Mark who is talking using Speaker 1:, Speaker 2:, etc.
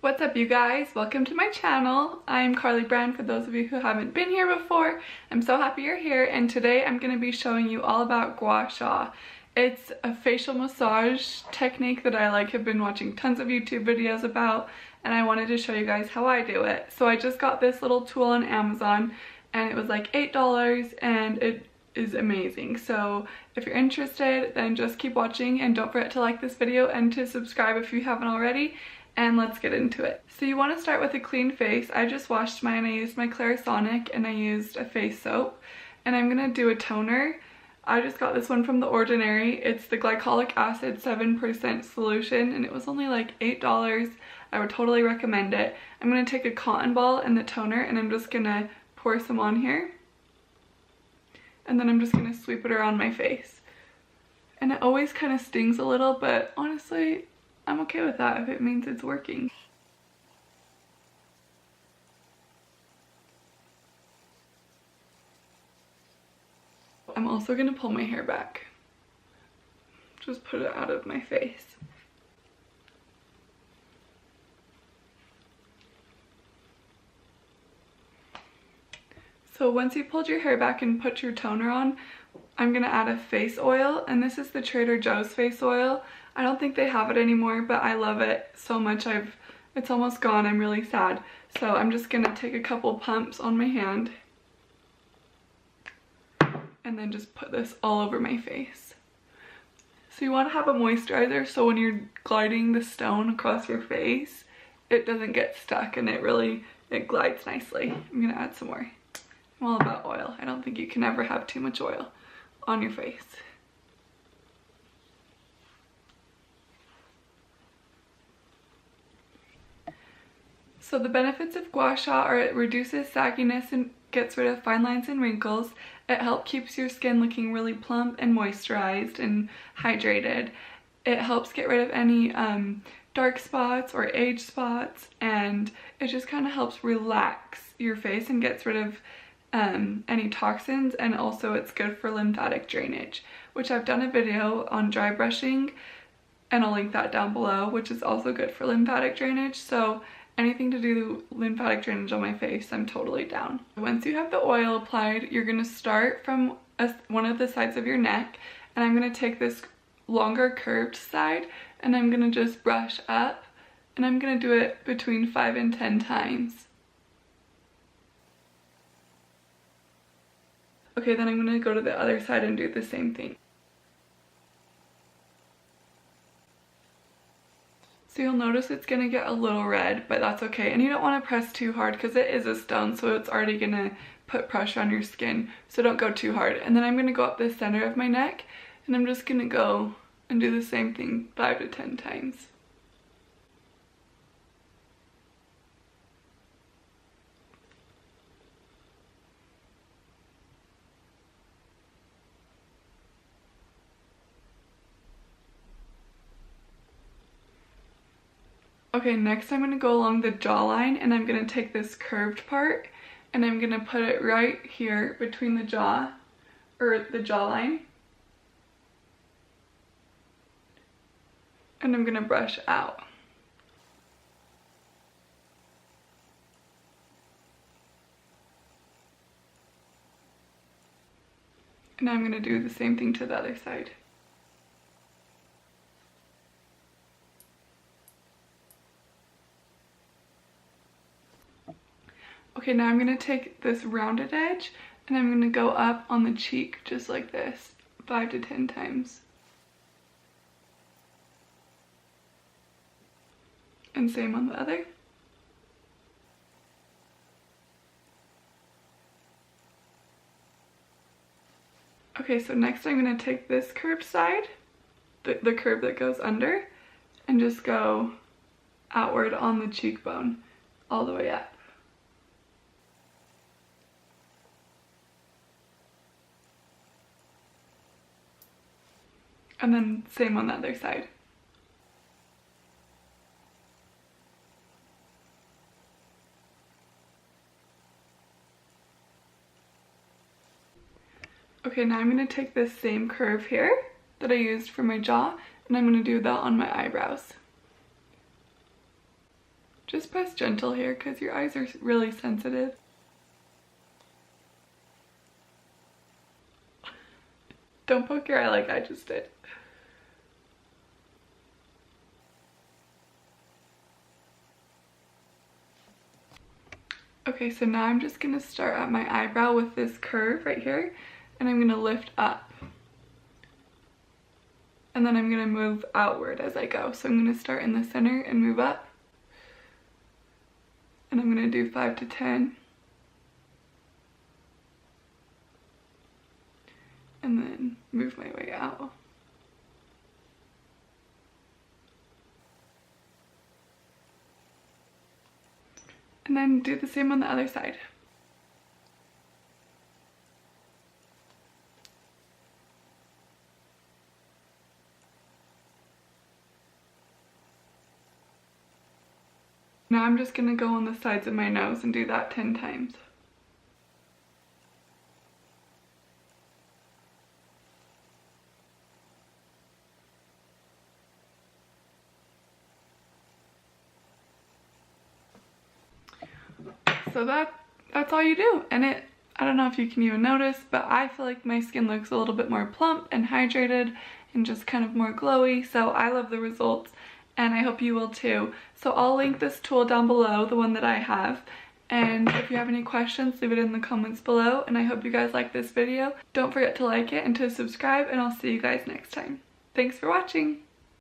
Speaker 1: What's up, you guys? Welcome to my channel. I'm Karli Brand for those of you who haven't been here before. I'm so happy you're here, and today I'm going to be showing you all about Gua Sha. It's a facial massage technique that I have been watching tons of YouTube videos about, and I wanted to show you guys how I do it. So I just got this little tool on Amazon and it was like $8 and it is amazing. So if you're interested, then just keep watching and don't forget to like this video and to subscribe if you haven't already. And let's get into it. So you want to start with a clean face. I just washed mine. I used my Clarisonic and I used a face soap. And I'm going to do a toner. I just got this one from The Ordinary. It's the glycolic acid 7% solution and it was only like $8. I would totally recommend it. I'm going to take a cotton ball and the toner and I'm just going to pour some on here. And then I'm just going to sweep it around my face. And it always kind of stings a little, but honestly, I'm okay with that if it means it's working. I'm also going to pull my hair back. Just put it out of my face. So once you pulled your hair back and put your toner on, I'm going to add a face oil, and this is the Trader Joe's face oil. I don't think they have it anymore, but I love it so much. It's almost gone. I'm really sad. So I'm just going to take a couple pumps on my hand and then just put this all over my face. So you want to have a moisturizer so when you're gliding the stone across your face, it doesn't get stuck and it glides nicely. I'm going to add some more. I'm all about oil. I don't think you can ever have too much oil on your face. So the benefits of Gua Sha are it reduces sagginess and gets rid of fine lines and wrinkles. It helps keeps your skin looking really plump and moisturized and hydrated. It helps get rid of any dark spots or age spots, and it just kind of helps relax your face and gets rid of any toxins, and also it's good for lymphatic drainage, which I've done a video on dry brushing and I'll link that down below, which is also good for lymphatic drainage. So anything to do lymphatic drainage on my face, I'm totally down. Once you have the oil applied, you're going to start from one of the sides of your neck, and I'm going to take this longer curved side and I'm going to just brush up, and I'm going to do it between 5 and 10 times. Okay, then I'm going to go to the other side and do the same thing. So you'll notice it's going to get a little red, but that's okay. And you don't want to press too hard because it is a stone, so it's already going to put pressure on your skin. So don't go too hard. And then I'm going to go up the center of my neck and I'm just going to go and do the same thing 5 to 10 times. Okay, next I'm going to go along the jawline and I'm going to take this curved part and I'm going to put it right here between the jaw, or the jawline. And I'm going to brush out. And now I'm going to do the same thing to the other side. Okay, now I'm going to take this rounded edge and I'm going to go up on the cheek just like this 5 to 10 times. And same on the other. Okay, so next I'm going to take this curved side, the curve that goes under, and just go outward on the cheekbone all the way up. And then same on the other side. Okay, now I'm going to take this same curve here that I used for my jaw, and I'm going to do that on my eyebrows. Just press gentle here because your eyes are really sensitive. Don't poke your eye like I just did. Okay, so now I'm just gonna start at my eyebrow with this curve right here, and I'm gonna lift up. And then I'm gonna move outward as I go. So I'm gonna start in the center and move up. And I'm gonna do 5 to 10. And then move my way out. And then do the same on the other side. Now I'm just gonna go on the sides of my nose and do that 10 times. So that's all you do. And I don't know if you can even notice, but I feel like my skin looks a little bit more plump and hydrated and just kind of more glowy. So I love the results and I hope you will too. So I'll link this tool down below, the one that I have. And if you have any questions, leave it in the comments below. And I hope you guys like this video. Don't forget to like it and to subscribe, and I'll see you guys next time. Thanks for watching.